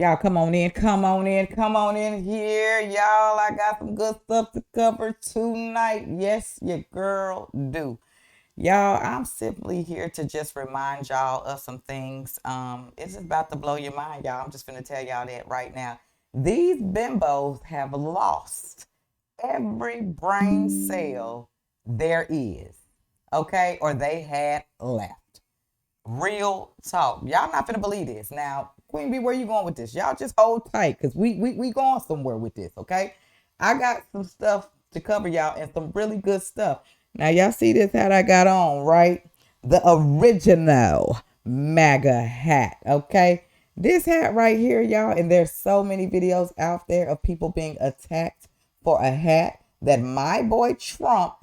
Y'all come on in, come on in, come on in here. Y'all, I got some good stuff to cover tonight. Yes, your girl do. Y'all, I'm simply here to just remind y'all of some things. It's about to blow your mind, y'all. I'm just gonna tell y'all that right now. These bimbos have lost every brain cell there is, okay? Or they had left. Real talk. Y'all not gonna believe this. Now, Queen B, where you going with this? Y'all just hold tight because we going somewhere with this, okay? I got some stuff to cover y'all and some really good stuff. Now, y'all see this hat I got on, right? The original MAGA hat, okay? This hat right here, y'all, and there's so many videos out there of people being attacked for a hat that my boy Trump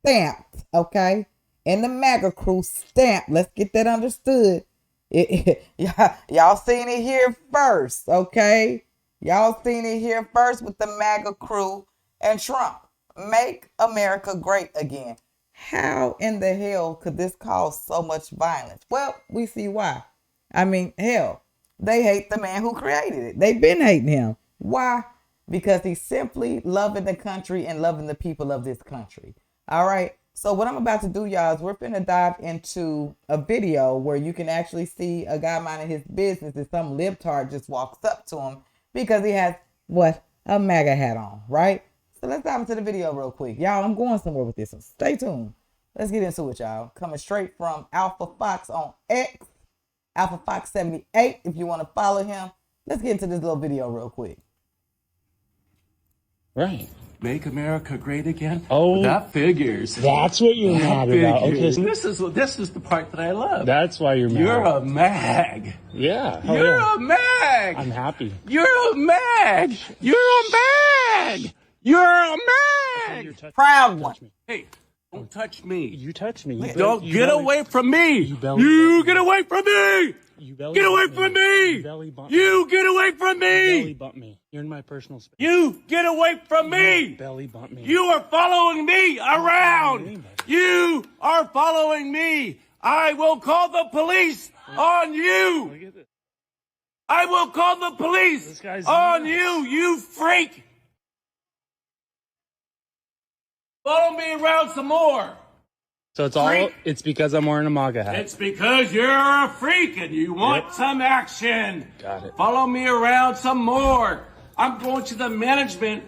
stamped, okay? And the MAGA crew stamped. Let's get that understood. Y'all seen it here first, okay? Y'all seen it here first with the MAGA crew and Trump. Make America great again. How in the hell could this cause so much violence? Well, we see why. I mean, hell, they hate the man who created it. They've been hating him. Why? Because he's simply loving the country and loving the people of this country. All right. So what I'm about to do, y'all, is we're finna dive into a video where you can actually see a guy minding his business and some libtard just walks up to him because he has what? A MAGA hat on, right? So let's dive into the video real quick. Y'all, I'm going somewhere with this, so stay tuned. Let's get into it, y'all. Coming straight from Alpha Fox on X, Alpha Fox 78, if you want to follow him. Let's get into this little video real quick. Right. Make America great again? Oh, that figures. That's what you're mad about. Okay. And this is the part that I love. That's why you're mad. You're a mag. Yeah. You're yeah. a mag. I'm happy. You're a mag. You're a mag. You're a mag. Proud one. Hey, don't touch me. You touch me. Don't get away from me. You get away from me. Get away from me! You get away from me! Belly bump me. You're in my personal space. You get away from me! Belly bump me. You are following me around! You are following me! I will call the police on you! Look at this. I will call the police on you, you freak! Follow me around some more! So Freak. it's because I'm wearing a MAGA hat. It's because you're a freak and you want some action. Got it. Follow me around some more. I'm going to the management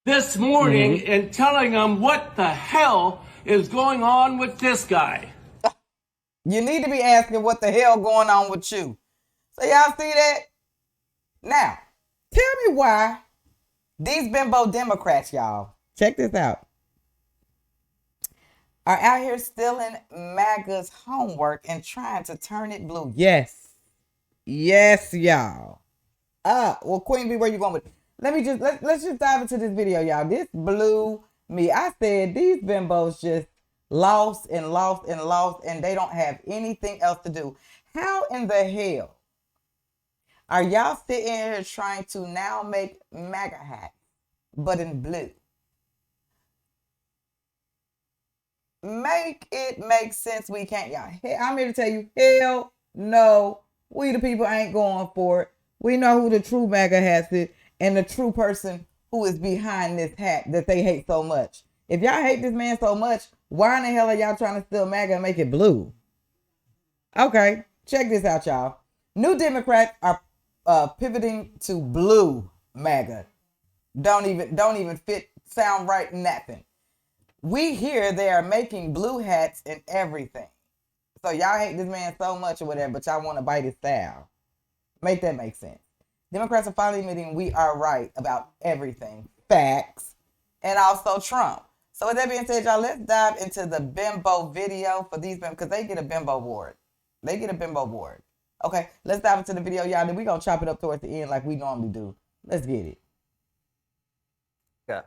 this morning and telling them what the hell is going on with this guy. You need to be asking what the hell going on with you. So y'all see that? Now, tell me why these bimbo Democrats, y'all, check this out, are out here stealing MAGA's homework and trying to turn it blue. Yes. Yes, y'all. Well, Queen B, where you going with it? Let's just dive into this video, y'all. This blew me. I said these bimbos just lost and lost and lost, and they don't have anything else to do. How in the hell are y'all sitting here trying to now make MAGA hats, but in blue? Make it make sense. We can't, y'all. I'm here to tell you, hell no. We the people ain't going for it. We know who the true MAGA hats is and the true person who is behind this hat that they hate so much. If y'all hate this man so much, why in the hell are y'all trying to steal MAGA and make it blue? Okay, check this out, y'all. New Democrats are pivoting to blue MAGA. Don't even fit, sound right, nothing. We hear they are making blue hats and everything. So y'all hate this man so much or whatever, but y'all want to bite his style. Make that make sense. Democrats are finally admitting we are right about everything. Facts. And also Trump. So with that being said, y'all, let's dive into the bimbo video for these bimbos, because they get a bimbo board. They get a bimbo board. Okay, let's dive into the video, y'all. Then we're going to chop it up towards the end like we normally do. Let's get it. Yeah.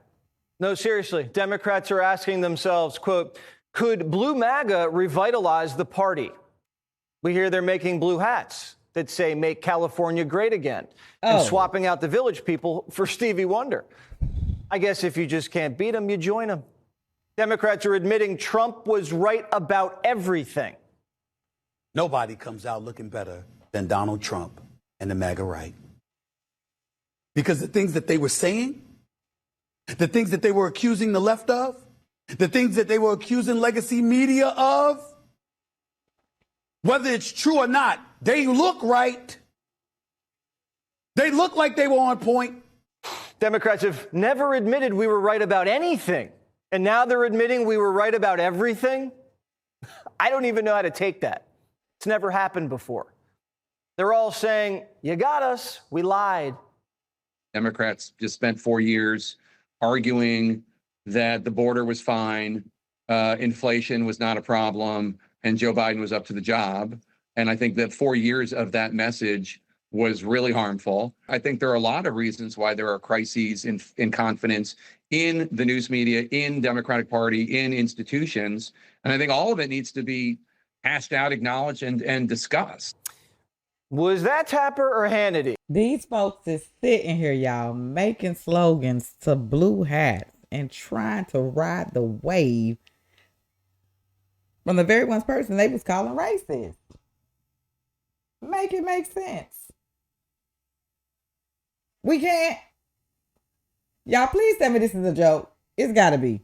No, seriously, Democrats are asking themselves, quote, could Blue MAGA revitalize the party? We hear they're making blue hats that say make California great again and swapping out the Village People for Stevie Wonder. I guess if you just can't beat them, you join them. Democrats are admitting Trump was right about everything. Nobody comes out looking better than Donald Trump and the MAGA right. Because the things that they were saying, the things that they were accusing the left of, the things that they were accusing legacy media of, whether it's true or not, they look right. They look like they were on point. Democrats have never admitted we were right about anything, and now they're admitting we were right about everything. I don't even know how to take that. It's never happened before. They're all saying, you got us, we lied. Democrats just spent 4 years arguing that the border was fine, inflation was not a problem, and Joe Biden was up to the job. And I think that 4 years of that message was really harmful. I think there are a lot of reasons why there are crises in confidence in the news media, in Democratic Party, in institutions. And I think all of it needs to be hashed out, acknowledged, and discussed. Was that Tapper or Hannity? These folks is sitting here, y'all, making slogans to blue hats and trying to ride the wave from the very one person they was calling racist. Make it make sense. We can't. Y'all, please tell me this is a joke. It's got to be.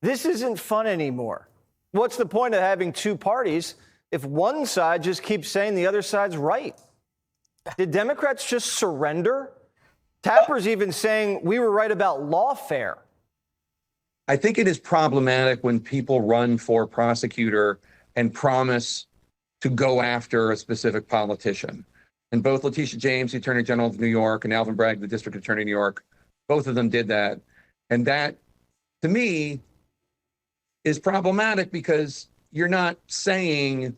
This isn't fun anymore. What's the point of having two parties if one side just keeps saying the other side's right? Did Democrats just surrender? Tapper's even saying we were right about lawfare. I think it is problematic when people run for prosecutor and promise to go after a specific politician. And both Letitia James, the Attorney General of New York, and Alvin Bragg, the District Attorney of New York, both of them did that. And that, to me, is problematic because you're not saying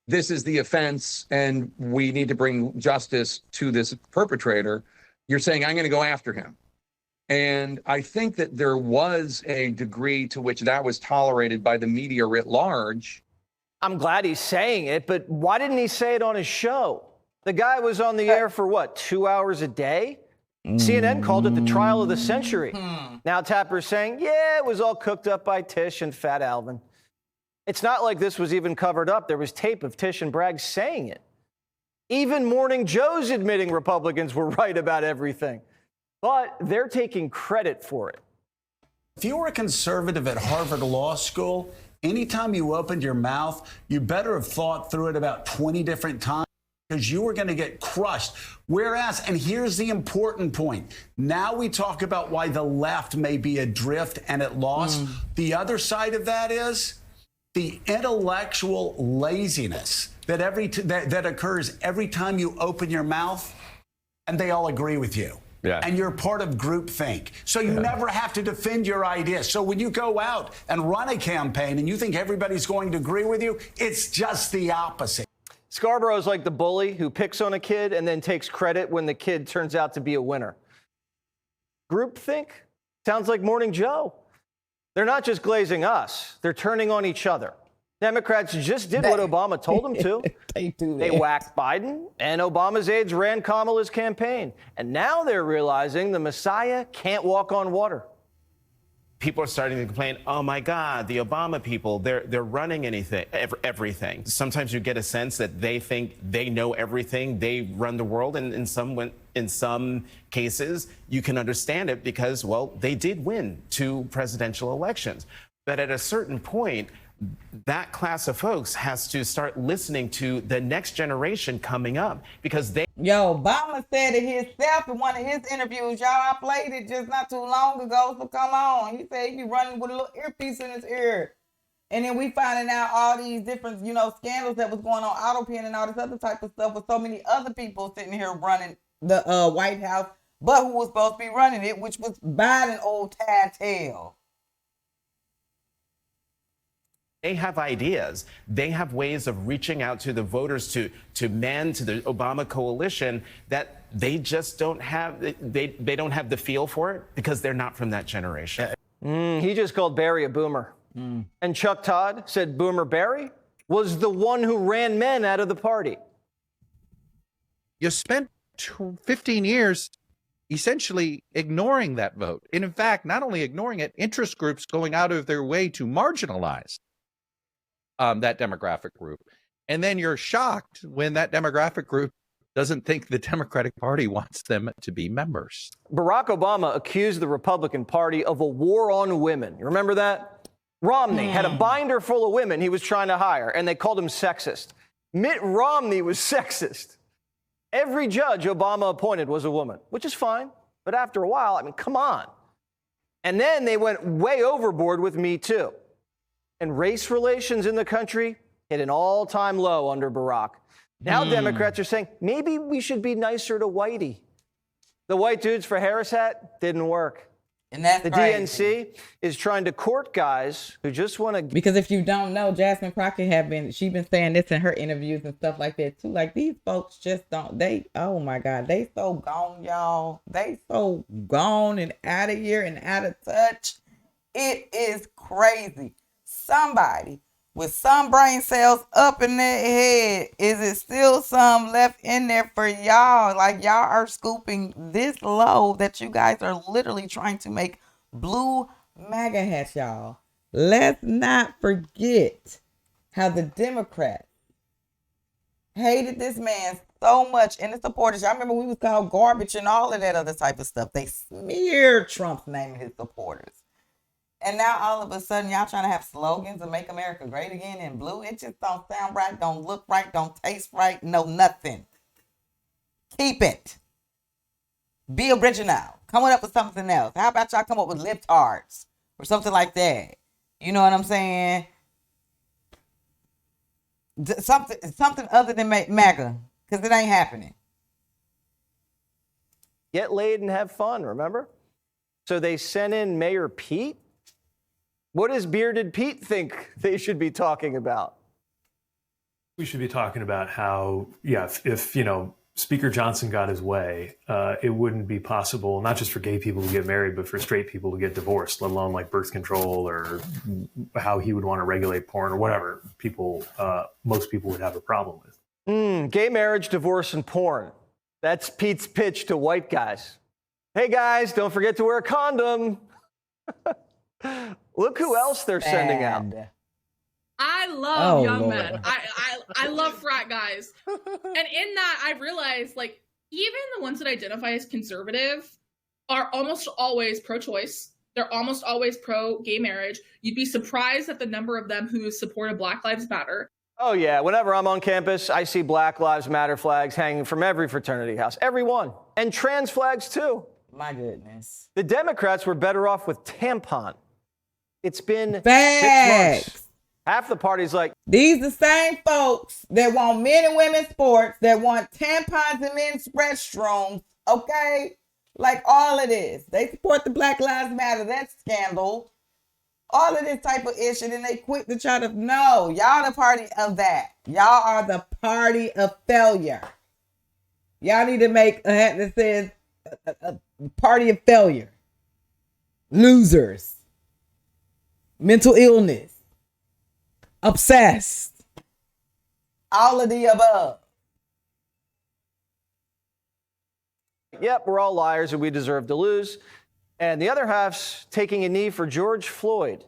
this is the offense and we need to bring justice to this perpetrator. You're saying, I'm going to go after him. And I think that there was a degree to which that was tolerated by the media writ large. I'm glad he's saying it, but why didn't he say it on his show? The guy was on the air for what, 2 hours a day? CNN called it the trial of the century. Now Tapper's saying, yeah, it was all cooked up by Tish and Fat Alvin. It's not like this was even covered up. There was tape of Tish and Bragg saying it. Even Morning Joe's admitting Republicans were right about everything. But they're taking credit for it. If you were a conservative at Harvard Law School, anytime you opened your mouth, you better have thought through it about 20 different times because you were going to get crushed. Whereas, and here's the important point, now we talk about why the left may be adrift and at loss. The other side of that is the intellectual laziness that occurs every time you open your mouth and they all agree with you. Yeah. And you're part of groupthink. So you never have to defend your ideas. So when you go out and run a campaign and you think everybody's going to agree with you, it's just the opposite. Scarborough's like the bully who picks on a kid and then takes credit when the kid turns out to be a winner. Groupthink? Sounds like Morning Joe. They're not just glazing us. They're turning on each other. Democrats just did what Obama told them to. They whacked Biden, and Obama's aides ran Kamala's campaign. And now they're realizing the Messiah can't walk on water. People are starting to complain, oh my God, the Obama people, they're running everything. Sometimes you get a sense that they think they know everything, they run the world, and in some cases, you can understand it because, well, they did win 2 presidential elections. But at a certain point, that class of folks has to start listening to the next generation coming up because they... Yo, Obama said it himself in one of his interviews. Y'all, I played it just not too long ago, so come on. He said he be running with a little earpiece in his ear. And then we finding out all these different, scandals that was going on, auto pen and all this other type of stuff with so many other people sitting here running the White House, but who was supposed to be running it, which was Biden, old tad tail. They have ideas. They have ways of reaching out to the voters, to men, to the Obama coalition that they just don't have. They don't have the feel for it because they're not from that generation. He just called Barry a boomer. And Chuck Todd said Boomer Barry was the one who ran men out of the party. You spent 15 years essentially ignoring that vote. And in fact, not only ignoring it, interest groups going out of their way to marginalize that demographic group. And then you're shocked when that demographic group doesn't think the Democratic Party wants them to be members. Barack Obama accused the Republican Party of a war on women. You remember that? Romney had a binder full of women he was trying to hire, and they called him sexist. Mitt Romney was sexist. Every judge Obama appointed was a woman, which is fine. But after a while, I mean, come on. And then they went way overboard with Me Too. And race relations in the country hit an all-time low under Barack. Now Democrats are saying, maybe we should be nicer to whitey. The white dudes for Harris hat didn't work. And that's the crazy. DNC is trying to court guys who just want to. Because if you don't know, Jasmine Crockett she's been saying this in her interviews and stuff like that too. Like, these folks just don't, oh my God, they so gone, y'all. They so gone and out of here and out of touch. It is crazy. Somebody with some brain cells up in their head, is it still some left in there for y'all? Like, y'all are scooping this low that you guys are literally trying to make blue MAGA hats, y'all. Let's not forget how the Democrats hated this man so much, and the supporters. Y'all remember we was called garbage and all of that other type of stuff. They smeared Trump's name and his supporters. And now all of a sudden, y'all trying to have slogans and make America great again in blue. It just don't sound right, don't look right, don't taste right, no nothing. Keep it. Be original. Come up with something else. How about y'all come up with libtards or something like that? You know what I'm saying? Something other than MAGA, because it ain't happening. Get laid and have fun, remember? So they sent in Mayor Pete. What does Bearded Pete think they should be talking about? We should be talking about how, if Speaker Johnson got his way, it wouldn't be possible, not just for gay people to get married, but for straight people to get divorced, let alone like birth control or how he would want to regulate porn or whatever most people would have a problem with. Gay marriage, divorce, and porn. That's Pete's pitch to white guys. Hey guys, don't forget to wear a condom. Look who else they're sending out. I love young men. I love frat guys. And in that, I realized, like, even the ones that identify as conservative are almost always pro-choice. They're almost always pro-gay marriage. You'd be surprised at the number of them who supported Black Lives Matter. Oh, yeah. Whenever I'm on campus, I see Black Lives Matter flags hanging from every fraternity house. Every one. And trans flags, too. My goodness. The Democrats were better off with tampon. It's been 6 months. Half the party's like, these the same folks that want men and women's sports, that want tampons in men's restrooms, okay? Like, all of this. They support the Black Lives Matter, that scandal. All of this type of issue, and they quick to try to, no, y'all the party of that. Y'all are the party of failure. Y'all need to make a hat that says a party of failure. Losers. Mental illness. Obsessed. All of the above. Yep, we're all liars and we deserve to lose. And the other half's taking a knee for George Floyd.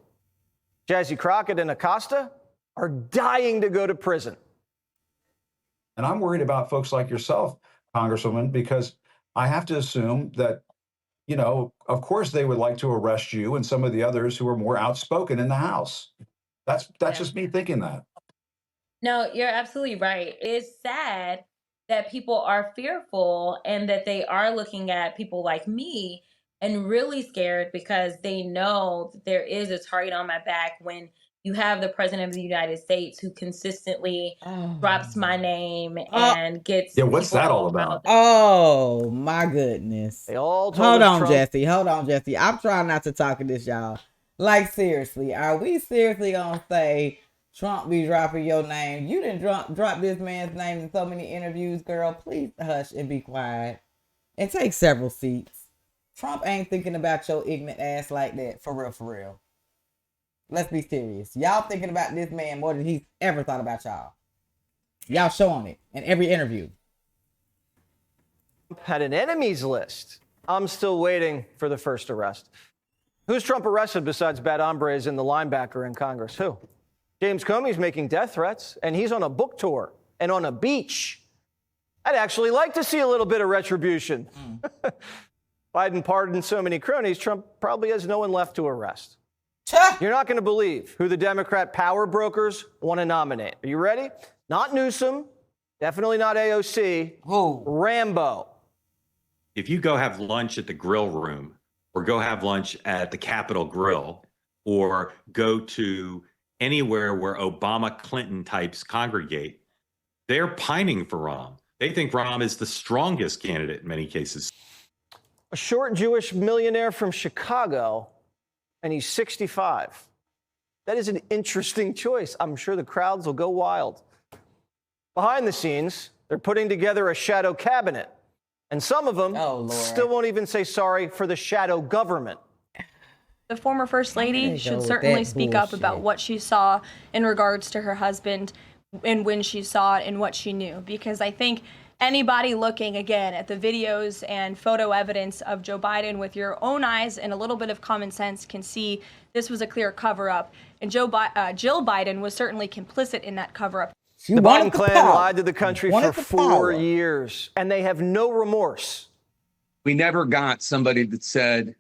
Jazzy Crockett and Acosta are dying to go to prison. And I'm worried about folks like yourself, Congresswoman, because I have to assume that, of course they would like to arrest you and some of the others who are more outspoken in the House. That's just me thinking that. No, you're absolutely right. It's sad that people are fearful and that they are looking at people like me and really scared because they know that there is a target on my back when you have the president of the United States who consistently drops my name and gets. Yeah, what's that all about? Oh, my goodness. They all Hold on, Jesse. I'm trying not to talk to this, y'all. Like, seriously, are we seriously going to say Trump be dropping your name? You didn't drop this man's name in so many interviews, girl. Please hush and be quiet. And take several seats. Trump ain't thinking about your ignorant ass like that, for real, for real. Let's be serious. Y'all thinking about this man more than he's ever thought about y'all. Y'all showing it in every interview. Had an enemies list. I'm still waiting for the first arrest. Who's Trump arrested besides bad hombres and the linebacker in Congress? Who? James Comey's making death threats, and he's on a book tour and on a beach. I'd actually like to see a little bit of retribution. Biden pardoned so many cronies, Trump probably has no one left to arrest. You're not going to believe who the Democrat power brokers want to nominate. Are you ready? Not Newsom, definitely not AOC. Who? Rambo. If you go have lunch at the grill room or go have lunch at the Capitol Grill or go to anywhere where Obama Clinton types congregate, they're pining for Rahm. They think Rahm is the strongest candidate in many cases. A short Jewish millionaire from Chicago, and he's 65. That is an interesting choice. I'm sure the crowds will go wild. Behind the scenes, they're putting together a shadow cabinet. And some of them still won't even say sorry for the shadow government. The former First Lady should certainly speak up about what she saw in regards to her husband and when she saw it and what she knew. Because I think anybody looking, again, at the videos and photo evidence of Joe Biden with your own eyes and a little bit of common sense can see this was a clear cover-up. And Jill Biden was certainly complicit in that cover-up. The Biden clan lied to the country for 4 years, and they have no remorse. We never got somebody that said,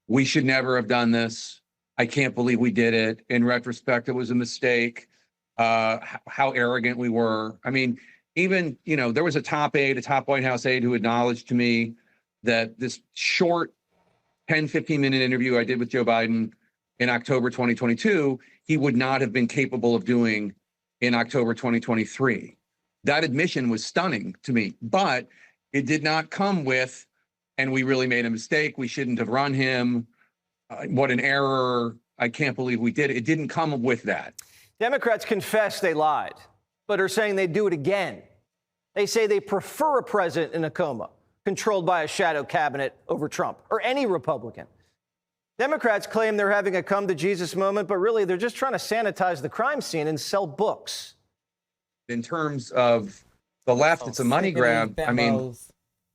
we should never have done this. I can't believe we did it. In retrospect, it was a mistake. How arrogant we were. I mean, even, there was a top White House aide who acknowledged to me that this short 10, 15-minute interview I did with Joe Biden in October 2022, he would not have been capable of doing in October 2023. That admission was stunning to me, but it did not come with, and we really made a mistake. We shouldn't have run him. What an error. I can't believe we did it. It didn't come with that. Democrats confess they lied, but are saying they'd do it again. They say they prefer a president in a coma, controlled by a shadow cabinet over Trump or any Republican. Democrats claim they're having a come-to-Jesus moment, but really they're just trying to sanitize the crime scene and sell books. In terms of the left, it's a money grab. I mean,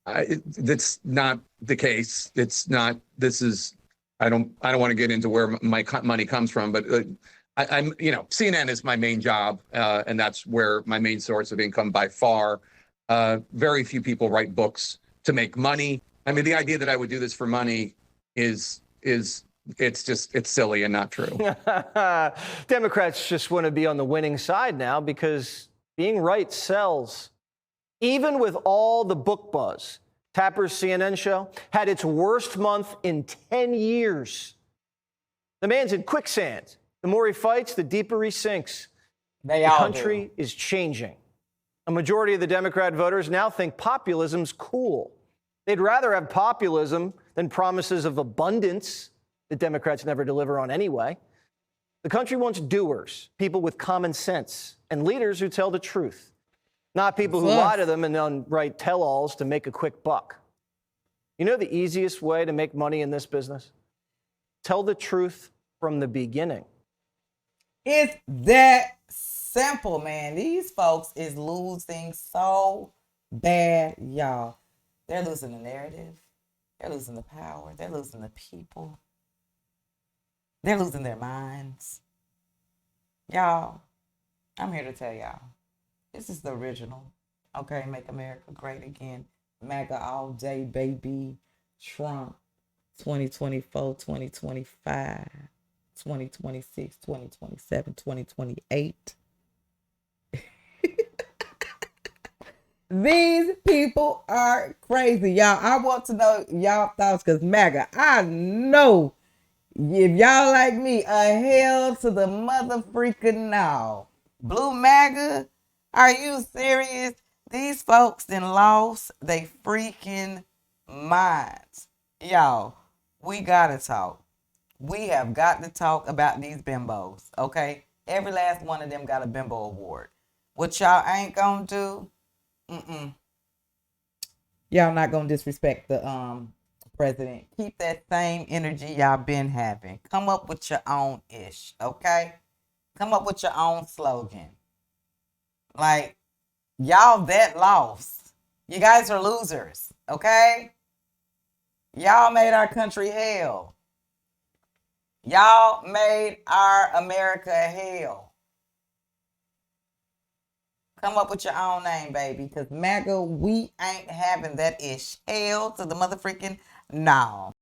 that's not the case. It's not. This is. I don't want to get into where my money comes from, but I'm. CNN is my main job, and that's where my main source of income by far. Very few people write books to make money. I mean, the idea that I would do this for money is it's silly and not true. Democrats just want to be on the winning side now because being right sells. Even with all the book buzz, Tapper's CNN show had its worst month in 10 years. The man's in quicksand. The more he fights, the deeper he sinks. The country is changing. A majority of the Democrat voters now think populism's cool. They'd rather have populism than promises of abundance that Democrats never deliver on anyway. The country wants doers, people with common sense, and leaders who tell the truth, not people who lie to them and then write tell-alls to make a quick buck. You know the easiest way to make money in this business? Tell the truth from the beginning. It's that simple, man. These folks is losing so bad, y'all. They're losing the narrative. They're losing the power. They're losing the people. They're losing their minds. Y'all, I'm here to tell y'all, this is the original. Okay, Make America Great Again. MAGA all day, baby. Trump, 2024, 2025, 2026, 2027, 2028. These people are crazy, y'all. I want to know y'all thoughts because MAGA, I know if y'all like me, a hell to the mother freaking no. Blue MAGA, are you serious? These folks then lost they freaking minds. Y'all, we gotta talk. We have got to talk about these bimbos, okay? Every last one of them got a bimbo award. What y'all ain't gonna do, y'all not gonna disrespect the president. Keep that same energy y'all been having. Come up with your own ish, okay? Come up with your own slogan. Like, y'all that lost. You guys are losers, okay? Y'all made our country hell. Y'all made our America hell. Come up with your own name, baby. Because MAGA, we ain't having that ish. Hell to the motherfucking no.